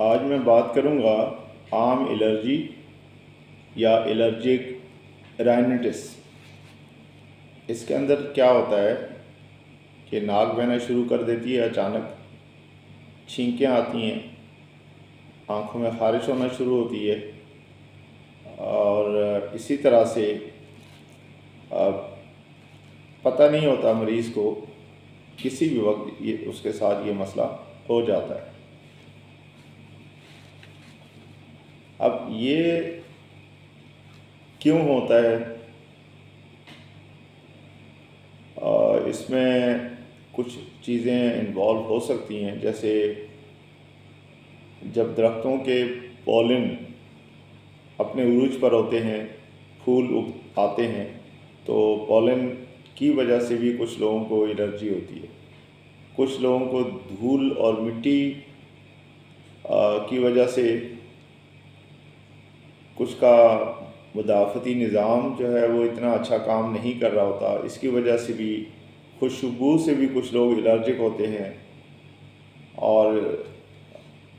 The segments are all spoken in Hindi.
आज मैं बात करूंगा आम एलर्जी या एलर्जिक राइनाइटिस। इसके अंदर क्या होता है कि नाक बहना शुरू कर देती है, अचानक छींकें आती हैं, आँखों में ख़ारिश होना शुरू होती है और इसी तरह से अ, पता नहीं होता मरीज़ को, किसी भी वक्त ये उसके साथ ये मसला हो जाता है। अब ये क्यों होता है? इसमें कुछ चीज़ें इन्वॉल्व हो सकती हैं, जैसे जब दरख्तों के पॉलन अपने उरूज पर होते हैं, फूल आते हैं, तो पॉलन की वजह से भी कुछ लोगों को एलर्जी होती है। कुछ लोगों को धूल और मिट्टी की वजह से, कुछ का मुदाफ़ती निज़ाम जो है वो इतना अच्छा काम नहीं कर रहा होता, इसकी वजह से भी, खुशबू से भी कुछ लोग एलर्जिक होते हैं। और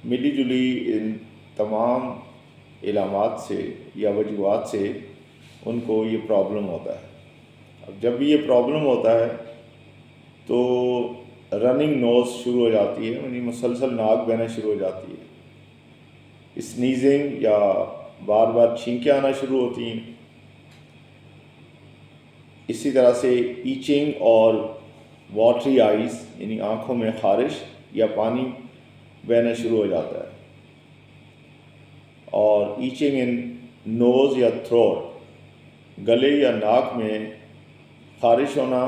मिली जुली इन तमाम इलामात से या वजूहात से उनको ये प्रॉब्लम होता है। अब जब भी ये प्रॉब्लम होता है तो रनिंग नोज़ शुरू हो जाती है, यानी मुसलसल नाक बहना शुरू हो जाती है, स्नीजिंग या बार बार छींकें आना शुरू होती हैं। इसी तरह से ईचिंग और वाटरी आइज़, यानी आँखों में ख़ारिश या पानी बहना शुरू हो जाता है। और ईचिंग इन नोज़ या थ्रोट, गले या नाक में ख़ारिश होना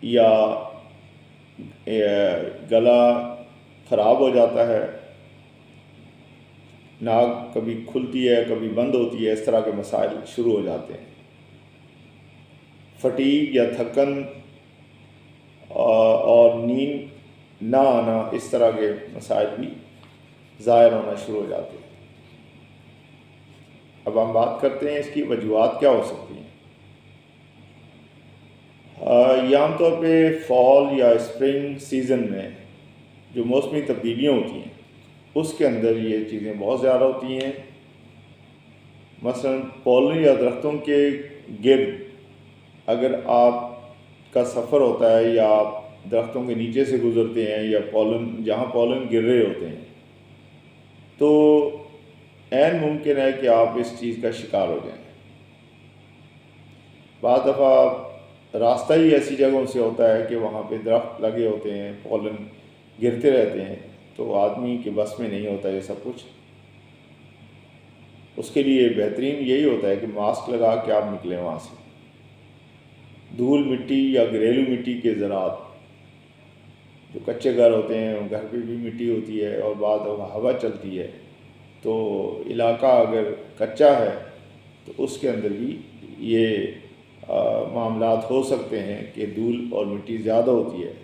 या गला ख़राब हो जाता है, नाक कभी खुलती है कभी बंद होती है, इस तरह के मसाइल शुरू हो जाते हैं। फटीग या थकन और नींद ना आना, इस तरह के मसाइल भी ज़ाहिर होना शुरू हो जाते हैं। अब हम बात करते हैं इसकी वजूहात क्या हो सकती हैं। ये आमतौर पे फॉल या स्प्रिंग सीज़न में जो मौसमी तब्दीलियाँ होती हैं उसके अंदर ये चीज़ें बहुत ज़्यादा होती हैं। मसलन पॉलन या दरख्तों के गिर्द अगर आपका सफ़र होता है या आप दरख्तों के नीचे से गुज़रते हैं या जहाँ पॉलन गिर रहे होते हैं, तो ऐन मुमकिन है कि आप इस चीज़ का शिकार हो जाएं। बाद दफ़ा रास्ता ही ऐसी जगहों से होता है कि वहाँ पे दरख्त लगे होते हैं, पॉलन गिरते रहते हैं, तो आदमी के बस में नहीं होता ये सब कुछ। उसके लिए बेहतरीन यही होता है कि मास्क लगा के आप निकलें वहाँ से। धूल मिट्टी या घरेलू मिट्टी के ज़रात, जो कच्चे घर होते हैं, घर पे भी मिट्टी होती है और बाद हवा चलती है, तो इलाका अगर कच्चा है तो उसके अंदर भी ये मामलात हो सकते हैं कि धूल और मिट्टी ज़्यादा होती है।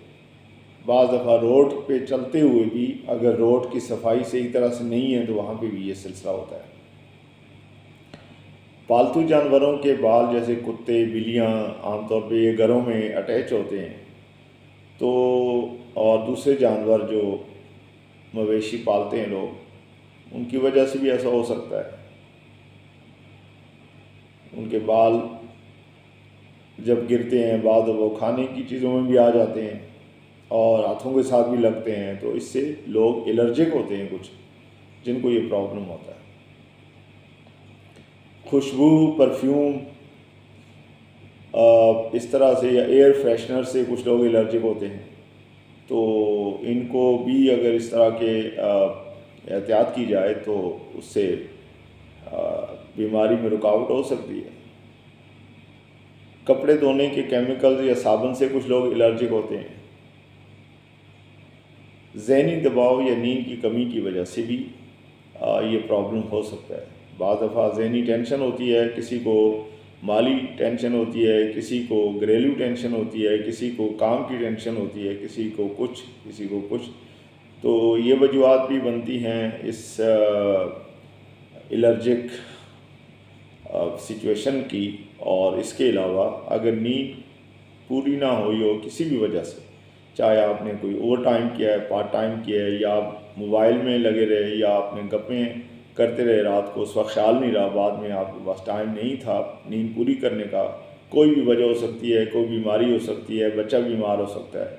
बाज़ दफ़ा रोड पे चलते हुए भी अगर रोड की सफाई सही तरह से नहीं है तो वहाँ पे भी ये सिलसिला होता है। पालतू जानवरों के बाल, जैसे कुत्ते बिल्लियाँ, आमतौर पे ये घरों में अटैच होते हैं, तो और दूसरे जानवर जो मवेशी पालते हैं लोग, उनकी वजह से भी ऐसा हो सकता है। उनके बाल जब गिरते हैं, बाद वो खाने की चीज़ों में भी आ जाते हैं और हाथों के साथ भी लगते हैं, तो इससे लोग एलर्जिक होते हैं, कुछ जिनको ये प्रॉब्लम होता है। खुशबू, परफ्यूम, इस तरह से, या एयर फ्रेशनर से कुछ लोग एलर्जिक होते हैं, तो इनको भी अगर इस तरह के एहतियात की जाए तो उससे बीमारी में रुकावट हो सकती है। कपड़े धोने के केमिकल्स या साबुन से कुछ लोग एलर्जिक होते हैं। ज़हनी दबाव या नींद की कमी की वजह से भी ये प्रॉब्लम हो सकता है। बाद दफ़ा ज़हनी टेंशन होती है, किसी को माली टेंशन होती है, किसी को घरेलू टेंशन होती है, किसी को काम की टेंशन होती है, किसी को कुछ, तो ये वजूहात भी बनती हैं इस एलर्जिक सिचुएशन की। और इसके अलावा अगर नींद पूरी ना हुई हो किसी भी वजह से, चाहे आपने कोई ओवर टाइम किया है, पार्ट टाइम किया है, या आप मोबाइल में लगे रहे, या आपने गप्पें करते रहे रात को, उस वक्त ख्याल नहीं रहा, बाद में आपके पास टाइम नहीं था नींद पूरी करने का। कोई भी वजह हो सकती है, कोई बीमारी हो सकती है, बच्चा बीमार हो सकता है।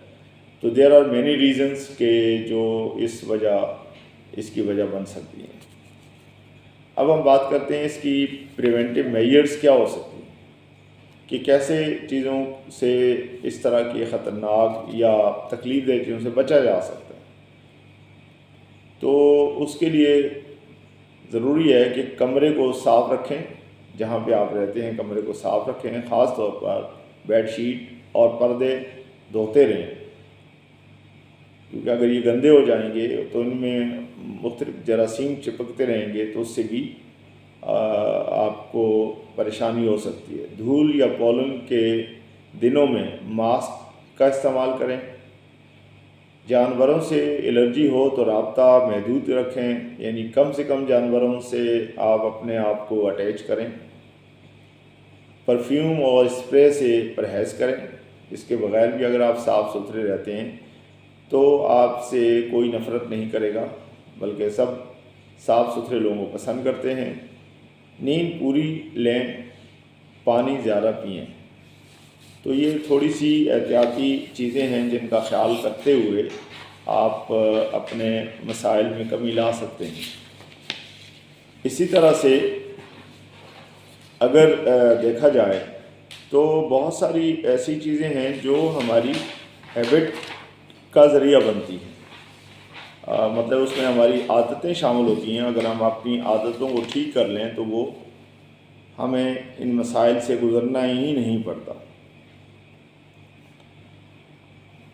तो देयर आर मैनी रीज़न्स के जो इसकी वजह बन सकती हैं। अब हम बात करते हैं इसकी प्रिवेंटिव मेजर्स क्या हो सकती हैं, कि कैसे चीज़ों से, इस तरह की ख़तरनाक या तकलीफ़देह चीज़ों से बचा जा सकता है। तो उसके लिए ज़रूरी है कि कमरे को साफ़ रखें, जहाँ पे आप रहते हैं कमरे को साफ़ रखें, ख़ास तौर पर बेडशीट और पर्दे धोते रहें, क्योंकि अगर ये गंदे हो जाएंगे तो इनमें मुख्तलिफ जरासीम चिपकते रहेंगे, तो उससे भी आपको परेशानी हो सकती है। धूल या पॉलन के दिनों में मास्क का इस्तेमाल करें। जानवरों से एलर्जी हो तो रब्ता महदूद रखें, यानी कम से कम जानवरों से आप अपने आप को अटैच करें। परफ्यूम और स्प्रे से परहेज़ करें। इसके बगैर भी अगर आप साफ़ सुथरे रहते हैं तो आपसे कोई नफ़रत नहीं करेगा, बल्कि सब साफ़ सुथरे लोगों को पसंद करते हैं। नींद पूरी लें, पानी ज़्यादा पिएं। तो ये थोड़ी सी एहतियाती चीज़ें हैं जिनका ख्याल करते हुए आप अपने मसाइल में कमी ला सकते हैं। इसी तरह से अगर देखा जाए तो बहुत सारी ऐसी चीज़ें हैं जो हमारी हैबिट का ज़रिया बनती हैं। मतलब उसमें हमारी आदतें शामिल होती हैं। अगर हम अपनी आदतों को ठीक कर लें तो वो हमें इन मसाइल से गुज़रना ही नहीं पड़ता।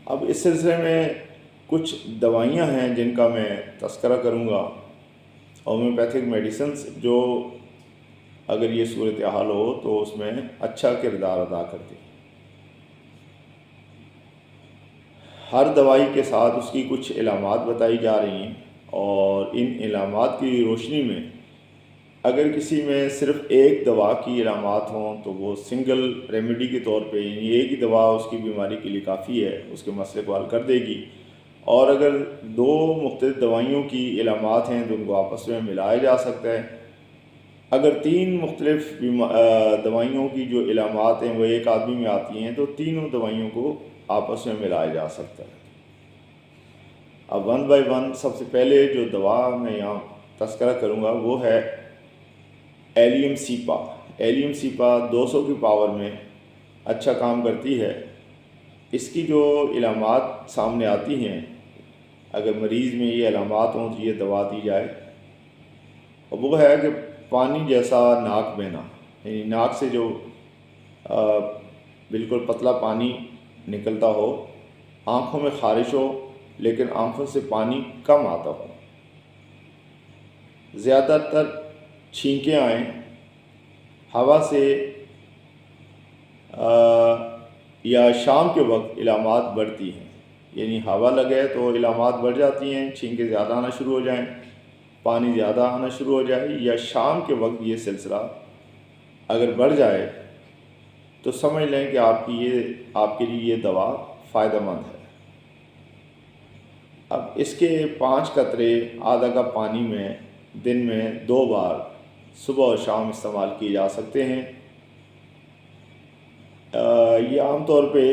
अब इस सिलसिले में कुछ दवाइयाँ हैं जिनका मैं तज़किरा करूँगा, होम्योपैथिक मेडिसिन्स, जो अगर ये सूरत हाल हो तो उसमें अच्छा किरदार अदा करती है। हर दवाई के साथ उसकी कुछ इलामात बताई जा रही हैं, और इन इलामात की रोशनी में अगर किसी में सिर्फ़ एक दवा की इलामात हों तो वो सिंगल रेमेडी के तौर पे, यानी एक ही दवा उसकी बीमारी के लिए काफ़ी है, उसके मसले को हल कर देगी। और अगर दो मुख्तलिफ दवाइयों की इलामात हैं तो उनको आपस में मिलाया जा सकता है। अगर तीन मुख्तलिफ दवाइयों की जो इलामात हैं वो एक आदमी में आती हैं तो तीनों दवाइयों को आपस में मिलाया जा सकता है। अब वन बाय वन सबसे पहले जो दवा मैं यहाँ तज़किरा करूँगा वो है एलियम सीपा। एलियम सीपा 200 की पावर में अच्छा काम करती है। इसकी जो इलामात सामने आती हैं, अगर मरीज़ में ये इलामात हों तो ये दवा दी जाए, और वो है कि पानी जैसा नाक बहना, यानी नाक से जो बिल्कुल पतला पानी निकलता हो, आँखों में ख़ारिश हो लेकिन आँखों से पानी कम आता हो, ज़्यादातर छींकें आएँ, हवा से या शाम के वक्त इलामात बढ़ती हैं, यानी हवा लगे तो इलामात बढ़ जाती हैं, छींकें ज़्यादा आना शुरू हो जाएं, पानी ज़्यादा आना शुरू हो जाए, या शाम के वक्त ये सिलसिला अगर बढ़ जाए तो समझ लें कि आपके लिए ये दवा फ़ायदेमंद है। अब इसके 5 कतरे आधा कप पानी में दिन में 2 बार सुबह और शाम इस्तेमाल किए जा सकते हैं। ये आम तौर पे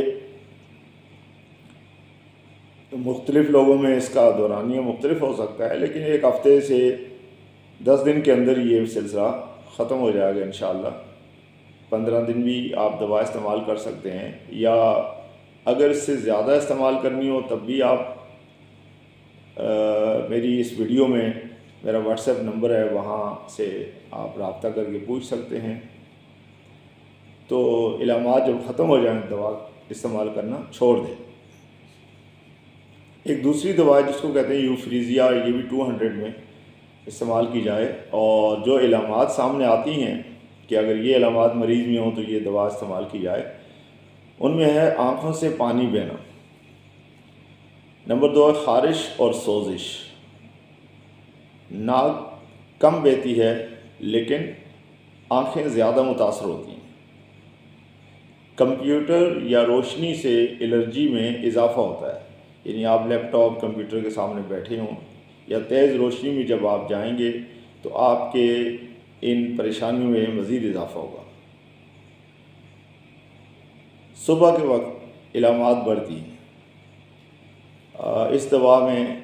मुख्तलिफ़ लोगों में इसका दौरानिया मुख्तलिफ हो सकता है, लेकिन एक हफ़्ते से 10 दिन के अंदर ये सिलसिला ख़त्म हो जाएगा इंशाअल्लाह। 15 दिन भी आप दवा इस्तेमाल कर सकते हैं, या अगर इससे ज़्यादा इस्तेमाल करनी हो तब भी आप मेरी इस वीडियो में मेरा व्हाट्सएप नंबर है, वहाँ से आप रब्ता करके पूछ सकते हैं। तो इलामात जब ख़त्म हो जाए दवा इस्तेमाल करना छोड़ दें। एक दूसरी दवा है जिसको कहते हैं यूफ्रीजिया, ये भी 200 में इस्तेमाल की जाए, और जो इलामात सामने आती हैं कि अगर ये इलामात मरीज़ में हो तो ये दवा इस्तेमाल की जाए, उनमें है आँखों से पानी बहना, नंबर 2 है ख़ारिश और सोजिश, नाक कम बहती है लेकिन आँखें ज़्यादा मुतासर होती हैं, कंप्यूटर या रोशनी से एलर्जी में इजाफ़ा होता है। यानी आप लैपटॉप कंप्यूटर के सामने बैठे हों या तेज़ रोशनी में जब आप जाएंगे तो आपके इन परेशानियों में मज़ीद इजाफ़ा होगा। सुबह के वक्त इलामात बढ़ती हैं। इस दवा में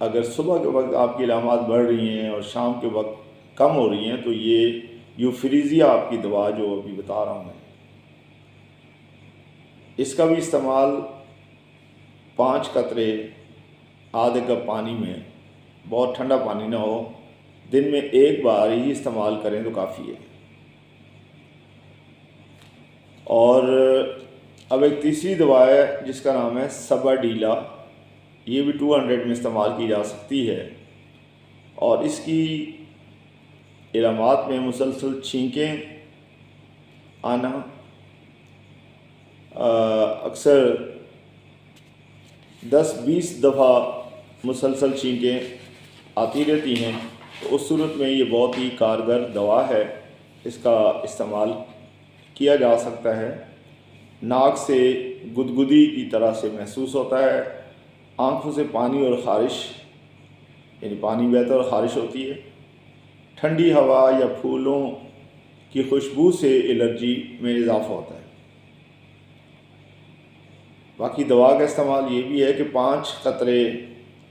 अगर सुबह के वक्त आपकी इलामात बढ़ रही हैं और शाम के वक्त कम हो रही हैं तो ये यूफ्रीजिया आपकी दवा जो अभी बता रहा हूँ मैं, इसका भी इस्तेमाल 5 कतरे आधे कप पानी में, बहुत ठंडा पानी ना हो, दिन में एक बार ही इस्तेमाल करें तो काफ़ी है। और अब एक तीसरी दवा है जिसका नाम है सबाडीला। ये भी 200 में इस्तेमाल की जा सकती है और इसकी इलामात में मुसलसल छींकें आना, अक्सर 10-20 दफ़ा मुसलसल छींकें आती रहती हैं, तो उस सूरत में ये बहुत ही कारगर दवा है। इसका इस्तेमाल किया जा सकता है। नाक से गुदगुदी की तरह से महसूस होता है, आँखों से पानी और ख़ारिश, यानी पानी बहता और ख़ारिश होती है। ठंडी हवा या फूलों की खुशबू से एलर्जी में इजाफ़ा होता है। बाकी दवा का इस्तेमाल ये भी है कि 5 कतरे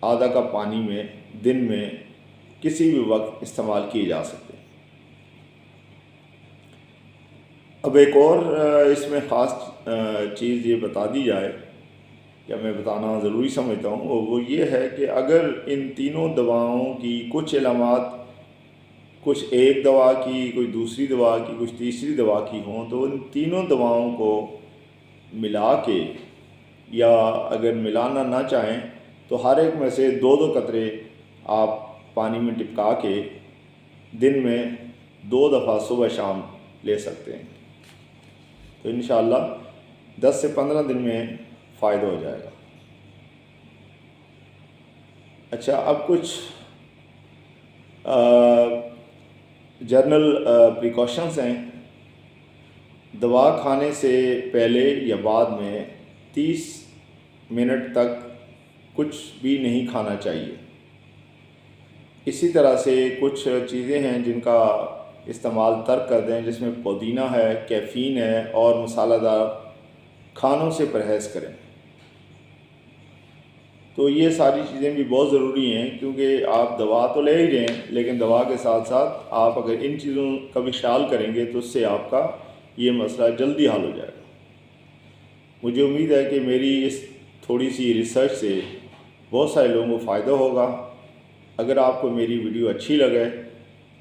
आधा कप पानी में दिन में किसी भी वक्त इस्तेमाल किए जा सकते हैं। अब एक और इसमें ख़ास चीज़ ये बता दी जाए, या मैं बताना ज़रूरी समझता हूँ, वो ये है कि अगर इन तीनों दवाओं की कुछ इलामात, कुछ एक दवा की, कोई दूसरी दवा की, कुछ तीसरी दवा की हों, तो उन तीनों दवाओं को मिला के, या अगर मिलाना ना चाहें तो हर एक में से 2-2 कतरे आप पानी में टिपका के दिन में 2 दफ़ा सुबह शाम ले सकते हैं। तो इंशाअल्लाह 10 से 15 दिन में फ़ायदा हो जाएगा। अच्छा, अब कुछ जनरल प्रिकॉशंस हैं। दवा खाने से पहले या बाद में 30 मिनट तक कुछ भी नहीं खाना चाहिए। इसी तरह से कुछ चीज़ें हैं जिनका इस्तेमाल तर्क कर दें, जिसमें पुदीना है, कैफ़ीन है और मसालेदार खानों से परहेज़ करें। तो ये सारी चीज़ें भी बहुत ज़रूरी हैं, क्योंकि आप दवा तो ले ही रहे हैं, लेकिन दवा के साथ साथ आप अगर इन चीज़ों का भी ख्याल करेंगे तो उससे आपका ये मसला जल्दी हल हो जाएगा। मुझे उम्मीद है कि मेरी इस थोड़ी सी रिसर्च से बहुत सारे लोगों को फ़ायदा होगा। अगर आपको मेरी वीडियो अच्छी लगे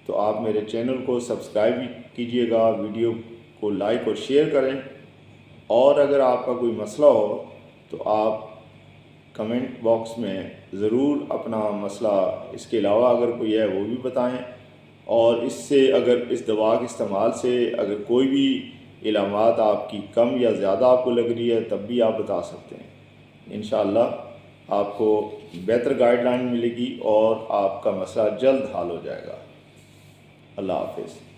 तो आप मेरे चैनल को सब्सक्राइब कीजिएगा, वीडियो को लाइक और शेयर करें, और अगर आपका कोई मसला हो तो आप कमेंट बॉक्स में ज़रूर अपना मसला, इसके अलावा अगर कोई है वो भी बताएं। और इससे, अगर इस दवा के इस्तेमाल से अगर कोई भी इलामात आपकी कम या ज़्यादा आपको लग रही है तब भी आप बता सकते हैं। इंशाअल्लाह आपको बेहतर गाइडलाइन मिलेगी और आपका मसला जल्द हल हो जाएगा। अल्लाह हाफ़िज़।